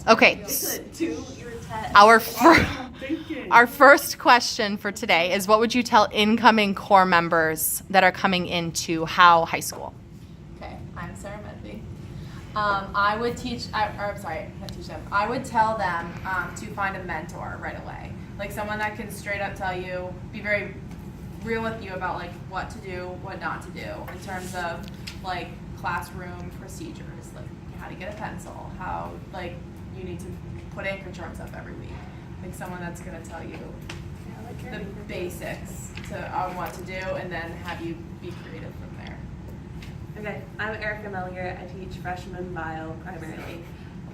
Okay. Our first question for today is, what would you tell incoming core members that are coming into Howe High School? Okay, I'm Sarah Medby. I would I would tell them to find a mentor right away. Like someone that can straight up tell you, be very real with you about like what to do, what not to do in terms of like classroom procedures, like how to get a pencil, how like you need to put anchor charts up every week. Like someone that's going to tell you the basics on what to do and then have you be creative from there. Okay, I'm Erica Mellinger. I teach freshman bio primarily.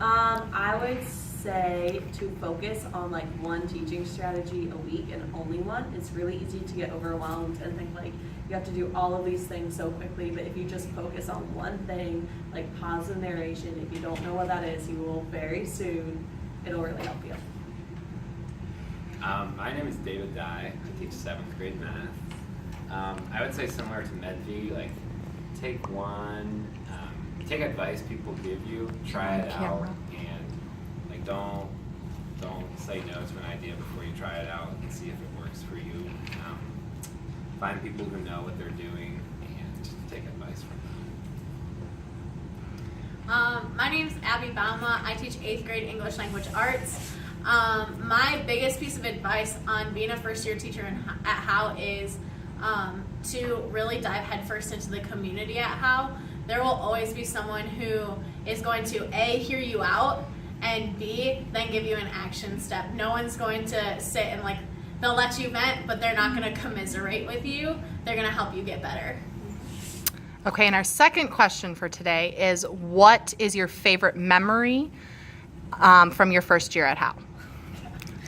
I would say to focus on like one teaching strategy a week and only one. It's really easy to get overwhelmed and think like you have to do all of these things so quickly, but if you just focus on one thing, like positive narration, if you don't know what that is, you will very soon, it'll really help you. My name is David Dye. I teach 7th grade math. I would say similar to Medvi, like take advice people give you, try it out, and like don't say no to an idea before you try it out and see if it works for you. Find people who know what they're doing and take advice from them. My name's Abby Bauma. I teach 8th grade English Language Arts. My biggest piece of advice on being a first-year teacher at Howe is to really dive headfirst into the community at Howe. There will always be someone who is going to A, hear you out, and B, then give you an action step. No one's going to sit and like, they'll let you vent, but they're not going to commiserate with you. They're going to help you get better. Okay, and our second question for today is, what is your favorite memory from your first year at Howe?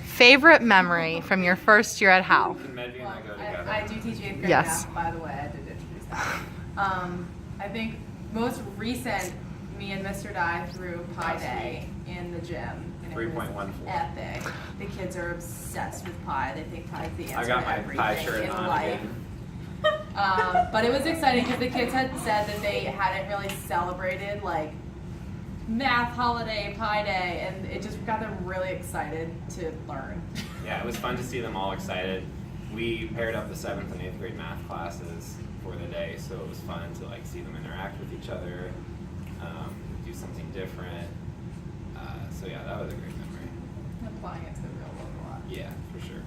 Favorite memory from your first year at Howe? Can Medvi and I go together? I do teach 8th grade Yes. math, by the way. I did introduce that. I think most recent, me and Mr. Dye threw Pi Day in the gym. And it was 3.14. epic. The kids are obsessed with Pi. They think Pi is the I answer got to my everything Pi shirt in on life. again. But it was exciting because the kids had said that they hadn't really celebrated like math holiday, Pi Day, and it just got them really excited to learn. Yeah, it was fun to see them all excited. We paired up the 7th and 8th grade math classes for the day, so it was fun to like see them interact with each other, do something different. So yeah, that was a great memory. Applying it to the real world a lot. Yeah, for sure.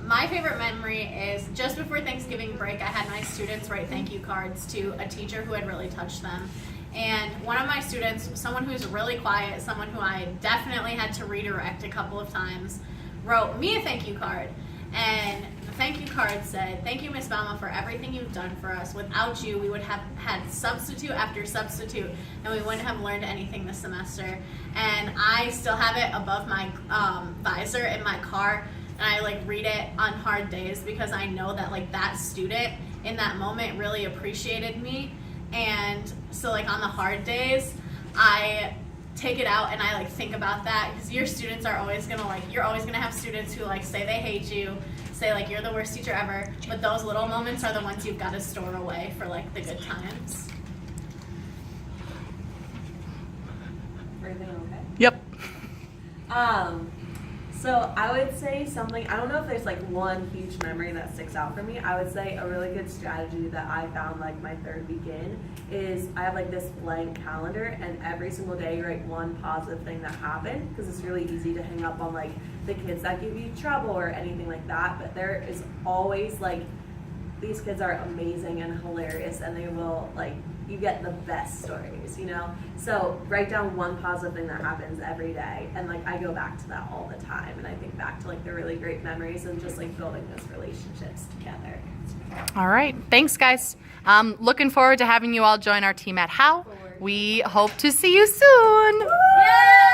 My favorite memory is just before Thanksgiving break, I had my students write thank you cards to a teacher who had really touched them. And one of my students, someone who's really quiet, someone who I definitely had to redirect a couple of times, wrote me a thank you card. And the thank you card said, "Thank you, Miss Bauma, for everything you've done for us. Without you, we would have had substitute after substitute, and we wouldn't have learned anything this semester." And I still have it above my visor in my car, and I like read it on hard days because I know that like that student in that moment really appreciated me. And so like on the hard days, I take it out and I like think about that, because your students are always gonna like, you're always gonna have students who like say they hate you, say like you're the worst teacher ever, but those little moments are the ones you've got to store away for like the good times. Everything okay? Yep. So I would say something, I don't know if there's like one huge memory that sticks out for me. I would say a really good strategy that I found like my 3rd week in is I have like this blank calendar, and every single day you write one positive thing that happened, because it's really easy to hang up on like the kids that give you trouble or anything like that, but there is always like, these kids are amazing and hilarious, and they will like, you get the best stories, you know? So write down one positive thing that happens every day, and like I go back to that all the time, and I think back to like the really great memories and just like building those relationships together. All right. Thanks, guys. Looking forward to having you all join our team at Howe. We hope to see you soon. Yay!